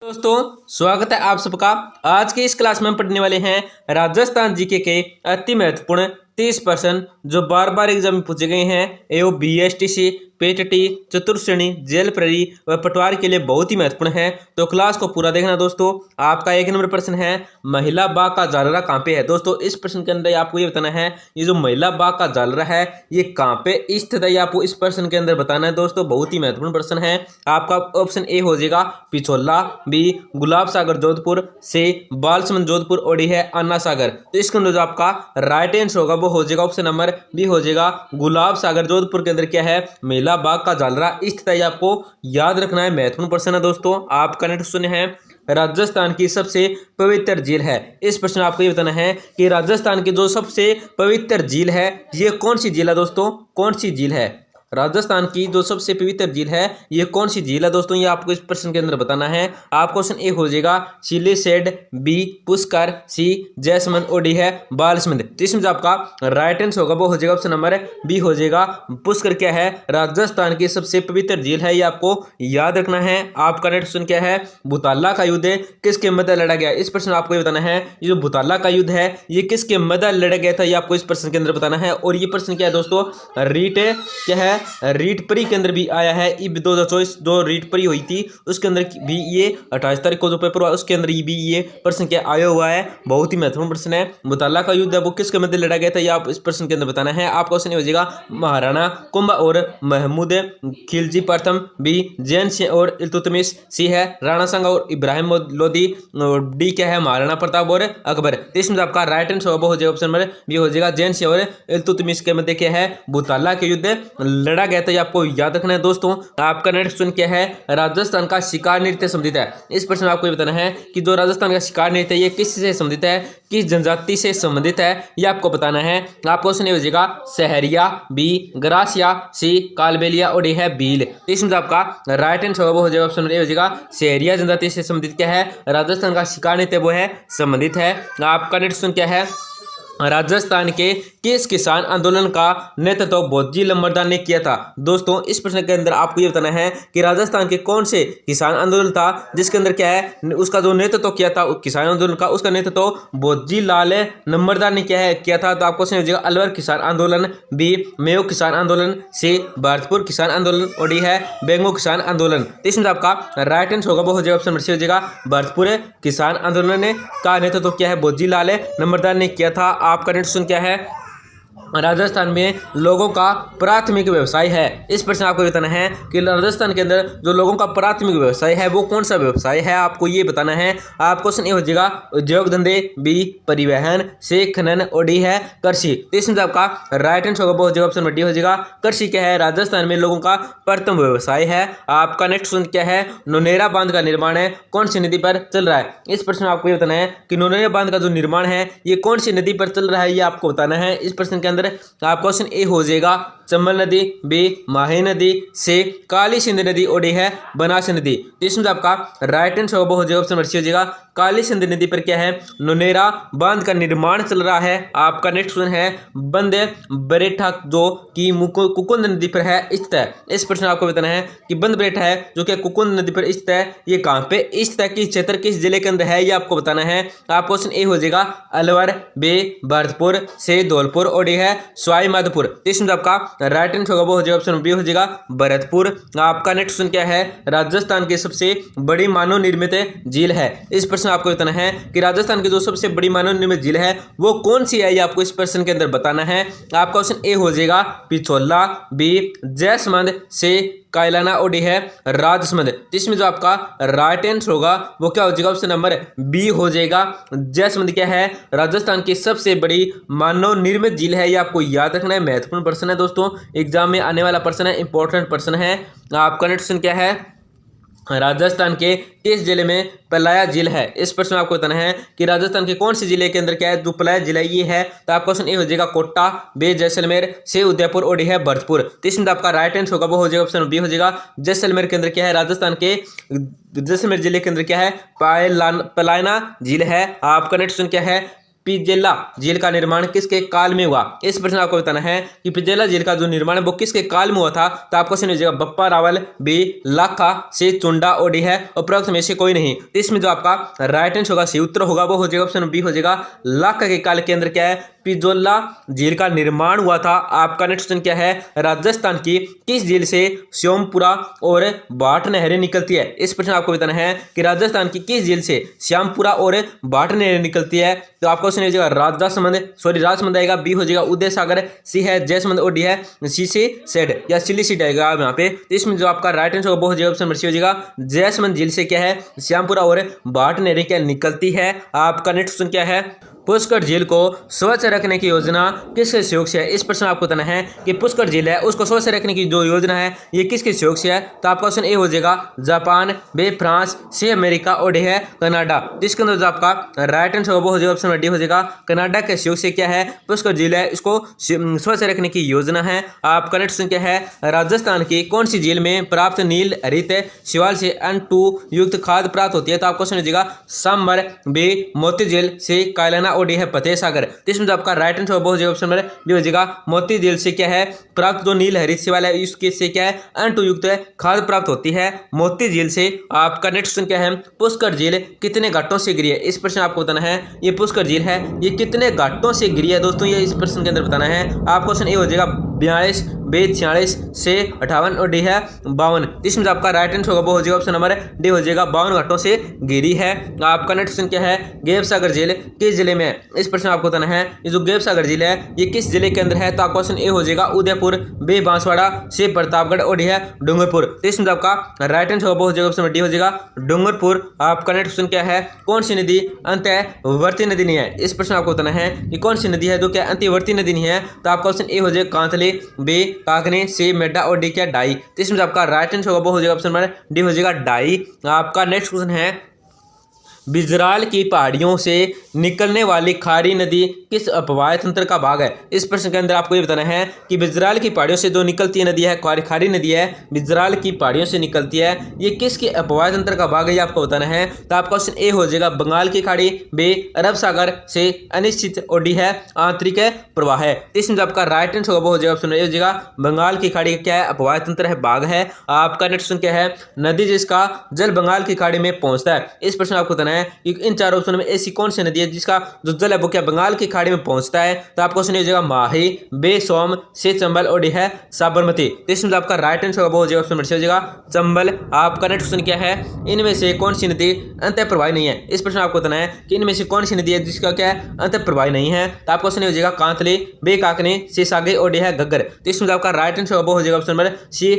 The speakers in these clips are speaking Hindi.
दोस्तों, स्वागत है आप सबका। आज के इस क्लास में हम पढ़ने वाले हैं राजस्थान जीके के अति महत्वपूर्ण 30 प्रश्न जो बार बार एग्जाम में पूछे गए हैं। एओ बीएसटीसी, पेटटी, चतुर्श्रेणी, जेल प्रहरी व पटवार के लिए बहुत ही महत्वपूर्ण है, तो क्लास को पूरा देखना। दोस्तों, आपका 1 नंबर प्रश्न है, महिला बाघ का जालरा कहाँ पे है। दोस्तों, इस प्रश्न के अंदर आपको ये बताना है, ये जो महिला बाघ का जालरा है ये कहाँ पे स्थित है, आपको इस प्रश्न के अंदर बताना है। दोस्तों, बहुत ही महत्वपूर्ण प्रश्न है। आपका ऑप्शन ए हो जाएगा पिछोला, बी गुलाब सागर जोधपुर, सी बालसमंद जोधपुर और डी है अन्ना सागर। तो इसके अंदर जो आपका राइट आंसर होगा वो हो जाएगा ऑप्शन नंबर बी हो जाएगा गुलाब सागर जोधपुर के अंदर क्या है, महिला बाघ का जालरा स्थित है। आपको याद रखना है, महत्वपूर्ण प्रश्न है। दोस्तों, आपका नेक्स्ट क्वेश्चन है, राजस्थान की सबसे पवित्र झील है। इस प्रश्न आपको ये बताना है कि राजस्थान की जो सबसे पवित्र झील है ये कौन सी झील है। दोस्तों, कौन सी झील है, राजस्थान की जो सबसे पवित्र झील है ये कौन सी झील है। दोस्तों, ये आपको इस प्रश्न के अंदर बताना है। आप क्वेश्चन ए हो जाएगा सिलीसेड, बी पुष्कर, सी जैसमंद और डी है बालसमंद। तो इसमें जो आपका राइट आंसर होगा वो हो जाएगा ऑप्शन नंबर बी हो जाएगा पुष्कर क्या है, राजस्थान की सबसे पवित्र झील है, ये आपको याद रखना है। आपका नेक्स्ट क्वेश्चन क्या है, भूताला का युद्ध किसके मध्य लड़ा गया। इस प्रश्न आपको ये बताना है, ये जो भूताला का युद्ध है ये किसके मध्य लड़ा गया था, ये आपको इस प्रश्न के अंदर बताना है। और ये प्रश्न क्या है दोस्तों, रीट क्या है, रीट परी के अंदर भी आया है। इब 2024 जो रीट परी हुई थी उसके अंदर भी ये 28 तारीख को जो पेपर हुआ उसके अंदर भी ये प्रश्न क्या आया हुआ है। बहुत ही महत्वपूर्ण प्रश्न है। मुताला का युद्ध है वो किसके मध्य लड़ा गया था, ये आप इस प्रश्न के अंदर बताना है। आपका क्वेश्चन हो जाएगा महाराणा कुंभा और महमूद खिलजी प्रथम, बी जैन सिंह और इल्तुतमिश, सी है राणा सांगा और इब्राहिम लोदी, डी क्या है महाराणा प्रताप और अकबर। तो इसमें आपका राइट आंसर हो जाएगा ऑप्शन नंबर बी हो जाएगा जैन सिंह और इल्तुतमिश के मध्य क्या है भूताला के युद्ध लड़ा गया था, ये आपको याद रखना है। दोस्तों, आपका नेक्स्ट क्वेश्चन क्या है, राजस्थान का शिकार नृत्य संबंधित है। इस प्रश्न में आपको ये बताना है कि जो राजस्थान का शिकार नृत्य ये किससे संबंधित है, किस जनजाति से संबंधित है, ये आपको बताना है। आपको क्वेश्चन ये हो जाएगा सहरिया, बी ग्रासिया, सी कालबेलिया और डी है भील। इसमें आपका राइट आंसर हो जाएगा ऑप्शन ए हो जाएगा सहरिया जनजाति से संबंधित क्या है, राजस्थान का शिकार नृत्य वो है संबंधित है। आपका नेक्स्ट क्वेश्चन क्या है, राजस्थान के किस किसान आंदोलन का नेतृत्व भोजी लंबरदार ने किया था। दोस्तों, इस प्रश्न के अंदर आपको ये बताना है कि राजस्थान के कौन से किसान आंदोलन था जिसके अंदर क्या है उसका जो नेतृत्व किया था किसान आंदोलन का, उसका नेतृत्व भोजी लाल नंबरदार ने किया था। तो आपको हो जाएगा अलवर किसान आंदोलन, बी मेयो किसान आंदोलन, सी भरतपुर किसान आंदोलन और डी है बेंगो किसान आंदोलन। तो इसमें आपका राइट आंसर होगा वो हो जाएगा ऑप्शन नंबर सी हो जाएगा भरतपुर किसान आंदोलन का नेतृत्व क्या है भोजी लाल नंबरदार ने किया था। आपका नेक्स्ट क्वेश्चन क्या है, राजस्थान में लोगों का प्राथमिक व्यवसाय है। इस प्रश्न आपको बताना है कि राजस्थान के अंदर जो लोगों का प्राथमिक व्यवसाय है वो कौन सा व्यवसाय है, आपको ये बताना है। आपको क्वेश्चन ये हो जाएगा उद्योग धंधे, बी परिवहन, सी खनन और डी है कृषि। तो इसमें आपका राइट आंसर होगा वो हो जाएगा ऑप्शन नंबर डी हो जाएगा कृषि क्या है, राजस्थान में लोगों का प्रथम व्यवसाय है। आपका नेक्स्ट क्वेश्चन क्या है, नोनेरा बांध का निर्माण है कौन सी नदी पर चल रहा है। इस प्रश्न में आपको ये बताना है कि नोनेरा बांध का जो निर्माण है ये कौन सी नदी पर चल रहा है, ये आपको बताना है। इस प्रश्न के अंदर आपका क्वेश्चन ए हो जाएगा चंबल नदी, बी माही नदी, सी काली सिंध नदी और डी है बनास नदी। तो इसमें आपका राइट आंसर हो जाएगा ऑप्शन नंबर सी हो जाएगा काली सिंध नदी पर क्या है नोनेरा बांध का निर्माण चल रहा है। आपका नेक्स्ट क्वेश्चन है बंद बरेठा जो कि कुकुंद नदी पर है स्थित है। इस प्रश्न आपको बताना है कि बंद बरेठा है जो कि कुकुंद नदी पर स्थित है ये कहां पे स्थित है, किस क्षेत्र किस जिले के अंदर है, ये आपको बताना है। आपका क्वेश्चन ए हो जाएगा अलवर, बी भरतपुर, सी धौलपुर और डी है सवाई माधोपुर। इसमें आपका राइट आंसर होगा वो हो जाएगा ऑप्शन बी हो जाएगा भरतपुर। आपका नेक्स्ट क्वेश्चन क्या है, राजस्थान की सबसे बड़ी मानव निर्मित झील है। इस प्रश्न आपको बताना है कि राजस्थान की जो सबसे बड़ी मानव निर्मित झील है वो कौन सी है, ये आपको इस प्रश्न के अंदर बताना है। आपका क्वेश्चन ए हो जाएगा पिछोला, बी जैसमंद, सी कायलाना और डी है राजसमंद। इसमें जो आपका राइट आंसर होगा वो क्या हो जाएगा ऑप्शन नंबर बी हो जाएगा जैसमंद क्या है, राजस्थान की सबसे बड़ी मानव निर्मित झील है, ये आपको याद रखना है। महत्वपूर्ण प्रश्न है दोस्तों, एग्जाम में आने वाला प्रश्न है, इंपॉर्टेंट प्रश्न है। आपका नेक्स्ट क्वेश्चन क्या है, राजस्थान के किस जिले में पलाया झील है। इस प्रश्न में आपको बताना है कि राजस्थान के कौन से जिले के अंदर क्या है जो पलाया जिला ये है। तो आपका क्वेश्चन ए हो जाएगा कोटा, बी जैसलमेर, सी उदयपुर और डी है भरतपुर। तो इसमें आपका राइट आंसर होगा वो हो जाएगा ऑप्शन बी हो जाएगा जैसलमेर के अंदर क्या है, राजस्थान के जैसलमेर जिले के अंदर क्या है पलायना झील है। आपका नेक्स्ट क्वेश्चन क्या है, पिजेला झील का निर्माण किसके काल में हुआ? इस प्रश्न आपको बताना है कि पिजेला झील का जो निर्माण है वो किसके काल में हुआ था। तो आपको सुन लीजिएगा बप्पा रावल, बी लाखा, सी चुंडा ओडी है, उपरोक्त में से कोई नहीं। तो इसमें जो आपका राइट आंसर होगा, सही उत्तर होगा वो हो जाएगा ऑप्शन बी हो जाएगा लाखा के काल के अंदर क्या है पिजोला झील का निर्माण हुआ था। आपका नेक्स्ट क्वेश्चन क्या है, राजस्थान की किस झील से श्यामपुरा और भाट नहरें निकलती है? इस प्रश्न आपको बताना है कि राजस्थान की किस झील से श्यामपुरा और भाट नहरें निकलती है। तो आपको सुन लीजिएगा राजसमंद आएगा, बी हो जाएगा उदय सागर, सी है जयसमंद और डी है सी से सेड या सिली सीड आएगा यहाँ पे। इसमें जो आपका राइट आंसर होगा वो हो जाएगा ऑप्शन नंबर सी हो जाएगा जयसमंद झील से क्या है श्यामपुरा और भाट नहरें क्या निकलती है। आपका नेक्स्ट क्वेश्चन क्या है, पुष्कर झील को स्वच्छ रखने की योजना किसके सहयोग से है? इस प्रश्न आपको बताना है कि पुष्कर झील है उसको स्वच्छ रखने की जो योजना है ये किसके सहयोग से है। तो आपका ऑप्शन ए हो जाएगा Japan, B France, C America और डी है कनाडा। जिसके अंदर जो आपका राइट आंसर होगा वो हो जाएगा ऑप्शन डी हो जाएगा कनाडा के सहयोग से क्या है पुष्कर झील है इसको स्वच्छ रखने की योजना है। आपका नेक्स्ट क्वेश्चन क्या है, राजस्थान की कौन सी झील में प्राप्त नील हरित शिवाल से N2 युक्त खाद प्राप्त होती है? तो आपको सुन लीजिएगा सांबर, बी मोती झील, सी कायलाना और डी है फतेह सागर। तो इसमें जो आपका राइट आंसर हो जाएगा ऑप्शन नंबर बी हो जाएगा मोती झील से क्या है प्राप्त जो नील हरित शिवाल है इसके से क्या है N2 युक्त है खाद प्राप्त होती है मोती झील से। आपका नेक्स्ट क्वेश्चन क्या है, पुष्कर झील कितने घाटों से घिरी है? इस प्रश्न आपको बताना है ये पुष्कर झील है ये कितने घाटों से घिरी है दोस्तों, ये इस प्रश्न के अंदर बताना है। आपका क्वेश्चन ए हो जाएगा 42, बी 46, से 58 और डी है 52। इसमें जो आपका राइट आंसर होगा वो हो जाएगा ऑप्शन नंबर डी हो जाएगा 52 घाटों से घिरी है। आपका नेक्स्ट क्वेश्चन क्या है, गेव सागर झील किस जिले में है? इस प्रश्न आपको बताना है ये जो गेव सागर झील है ये किस जिले के अंदर है। तो आपका ऑप्शन ए हो जाएगा उदयपुर, बी बांसवाड़ा, सी प्रतापगढ़ और डी है डूंगरपुर। तो इसमें जो आपका राइट आंसर होगा वो हो जाएगा ऑप्शन डी हो जाएगा डूंगरपुर। आपका नेक्स्ट क्वेश्चन क्या है, कौन सी नदी अंतर्वर्ती नदी नहीं है? इस प्रश्न आपको बताना है कि कौन सी नदी है जो क्या अंतर्वर्ती नदी नहीं है। तो आपका ऑप्शन ए हो जाएगा कांतली, बी काकनी, सी मेडा और डी क्या डाई। तो इसमें आपका राइट आंसर होगा वो हो जाएगा ऑप्शन नंबर डी हो जाएगा डाई। आपका नेक्स्ट क्वेश्चन है, बिजराल की पहाड़ियों से निकलने वाली खारी नदी किस अपवाह तंत्र का भाग है? इस प्रश्न के अंदर आपको ये बताना है कि बिजराल की पहाड़ियों से जो निकलती है नदी है खारी नदी है बिजराल की पहाड़ियों से निकलती है ये किसके अपवाह तंत्र का भाग है ये आपको बताना है। तो आपका ऑप्शन ए हो जाएगा बंगाल की खाड़ी, बी अरब सागर, से अनिश्चित और डी है आंतरिक प्रवाह है। इसमें आपका राइट आंसर होगा वो हो जाएगा ऑप्शन ए हो जाएगा बंगाल की खाड़ी क्या है अपवाह तंत्र है भाग है। आपका नेक्स्ट क्वेश्चन क्या है, नदी जिसका जल बंगाल की खाड़ी में पहुंचता है? इस प्रश्न आपको बताना है इन चार ऑप्शन में ऐसी कौन सी नदी है जिसका जो जल है वो क्या बंगाल की खाड़ी में पहुंचता है। तो आपको ऑप्शन हो जाएगा माही, बे सोम, से चंबल और डी है साबरमती। तो इसमें आपका राइट आंसर होगा वो हो जाएगा ऑप्शन हो जाएगा चंबल। आपका नेक्स्ट क्वेश्चन क्या है, इनमें से कौन सी नदी अंत प्रवाही नहीं है? इस प्रश्न आपको बताना है कि इनमें से कौन सी नदी है जिसका क्या है अंत प्रवाही नहीं है। तो आपको ऑप्शन हो जाएगा कांतली, बे काकनी, सी सागी और डी है घग्गर। तो इसमें आपका राइट आंसर होगा वो हो जाएगा ऑप्शन नंबर सी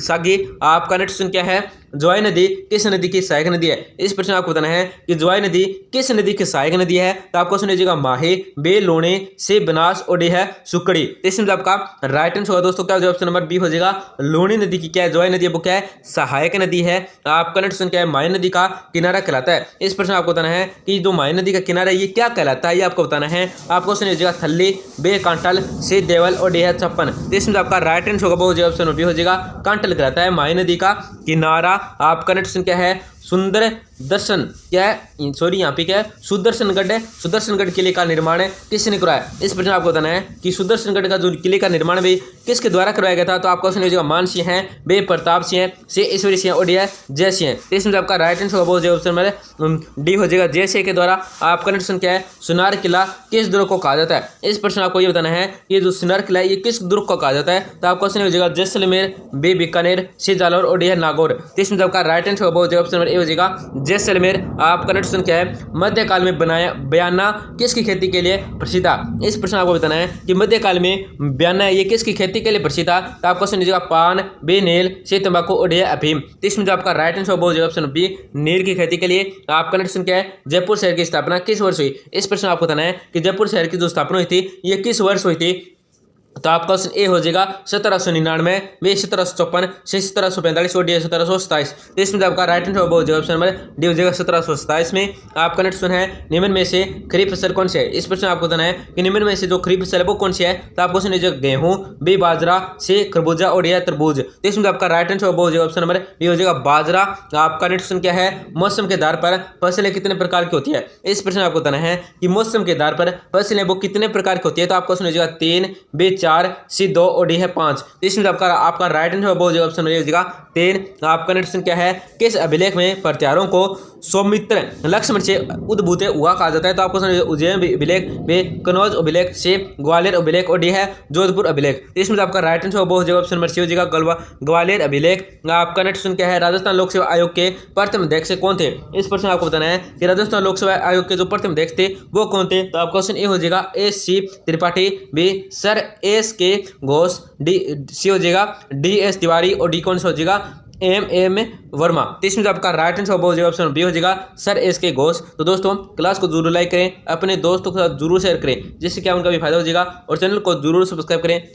सागी। आपका नेक्स्ट क्वेश्चन क्या है, ज्वाई नदी किस नदी की सहायक नदी है? इस प्रश्न आपको बताना है कि ज्वाई नदी किस नदी की सहायक नदी है। तो आपको सुन लीजिएगा माही, बे लोणे, से बनास और डी है सुकड़ी। तो इसमें आपका राइट आंसर होगा दोस्तों क्या हो ऑप्शन नंबर बी हो जाएगा लोणी नदी की क्या है ज्वाई नदी है वो क्या है सहायक नदी है। आपका नेक्स्ट क्वेश्चन क्या है, माही नदी का किनारा कहलाता है? इस प्रश्न आपको बताना है कि जो माही नदी का किनारा है ये क्या कहलाता है ये आपको बताना है। आपको सुन लीजिएगा थल्ली, बे कांटल, से देवल और डी है छप्पन। तो इसमें आपका राइट आंसर होगा वो हो जाएगा ऑप्शन बी हो जाएगा कांटल कहलाता है माही नदी का किनारा। आपका नेक्स्ट क्वेश्चन क्या है, सुंदर दर्शन क्या है सॉरी यहाँ पे क्या है सुदर्शनगढ़ है, सुदर्शनगढ़ किले का निर्माण किसने करवाया? इस प्रश्न आपको बताना है कि सुदर्शनगढ़ का जो किले का निर्माण भी किसके द्वारा करवाया गया था। तो आपको ऑप्शन हो जाएगा मान सिंह है, बे प्रताप सिंह है, से ईश्वरी सिंह और डी है जय सिंह है। तो इसमें आपका राइट आंसर होगा ऑप्शन नंबर डी हो जाएगा जय सिंह के द्वारा। आपका क्वेश्चन क्या है, सुनार किला किस दुर्ग को कहा जाता है? इस प्रश्न आपको ये बताना है कि जो सुनार किला है ये किस दुर्ग को कहा जाता है। तो आपका ऑप्शन हो जाएगा जैसलमेर, बे बीकानेर, से जालौर और डी है नागौर। तो इसमें आपका राइट आंसर होगा ऑप्शन नंबर ए हो जाएगा जैसलमेर। आपका नेक्स्ट क्वेश्चन क्या है, मध्यकाल में बनाया बयाना किसकी खेती के लिए प्रसिद्ध था? इस प्रश्न आपको बताना है कि मध्यकाल में बयाना ये किसकी खेती के लिए प्रसिद्ध था। तो आपको ऑप्शन दीजिएगा पान, बे नील, से तंबाकू और डी है अफीम। तो इसमें जो आपका राइट आंसर हो जाएगा ऑप्शन बी नील की खेती के लिए। आपका नेक्स्ट क्वेश्चन क्या है, जयपुर शहर की स्थापना किस वर्ष हुई? इस प्रश्न आपको बताना है कि जयपुर शहर की जो स्थापना हुई थी ये किस वर्ष हुई थी। तो आपका क्वेश्चन ए हो जाएगा 1799, बी 1754, सी 1745 और डी 1727। तो इसमें आपका राइट आंसर हो जाएगा ऑप्शन नंबर डी हो जाएगा 1727 में। आपका नेक्स्ट क्वेश्चन है निम्न में से खरीफ फसल कौन सी है। इस प्रश्न आपको बताना है कि निम्न में से जो खरीफ फसल है वो कौन सी है। तो आपको क्वेश्चन है गेहूं, बी बाजरा, सी खरबूजा और डी तरबूज। तो इसमें आपका राइट आंसर हो जाएगा ऑप्शन नंबर डी हो जाएगा बाजरा। आपका नेक्स्ट क्वेश्चन क्या है, मौसम के आधार पर फसलें कितने प्रकार की होती है। इस प्रश्न आपको बताना है कि मौसम के आधार पर फसलें वो कितने प्रकार की होती है। तो आपको क्वेश्चन हो जाएगा 3, बी 4, सी 2 और डी है 5। तो इसमें आपका राइट आंसर हो जाएगा ऑप्शन हो जाएगा 3। आपका नेक्स्ट क्या है, किस अभिलेख में प्रत्यारों को सौमित्र लक्ष्मण से उद्भूत हुआ कहा जाता है। तो आपको उज्जैन अभिलेख, बी कनौज अभिलेख, सी ग्वालियर अभिलेख और डी है जोधपुर अभिलेख। तो इसमें आपका राइट आंसर हो जाएगा ऑप्शन नंबर सी हो जाएगा ग्वालियर अभिलेख। आपका नेक्स्ट क्या है, राजस्थान लोक सेवा आयोग के प्रथम अध्यक्ष कौन थे। इस प्रश्न आपको बताना है कि राजस्थान लोक सेवा आयोग के जो प्रथम अध्यक्ष थे वो कौन थे। तो आपका क्वेश्चन ए हो जाएगा S C Tripathi, B sir S K Ghosh, D C हो जाएगा डी एस तिवारी और डी कौन सा हो जाएगा एम वर्मा। तो इसमें आपका राइट आंसर हो जाएगा ऑप्शन बी हो जाएगा सर एस के घोष। तो दोस्तों क्लास को जरूर लाइक करें, अपने दोस्तों के साथ जरूर शेयर करें जिससे क्या उनका भी फायदा हो जाएगा और चैनल को जरूर सब्सक्राइब करें।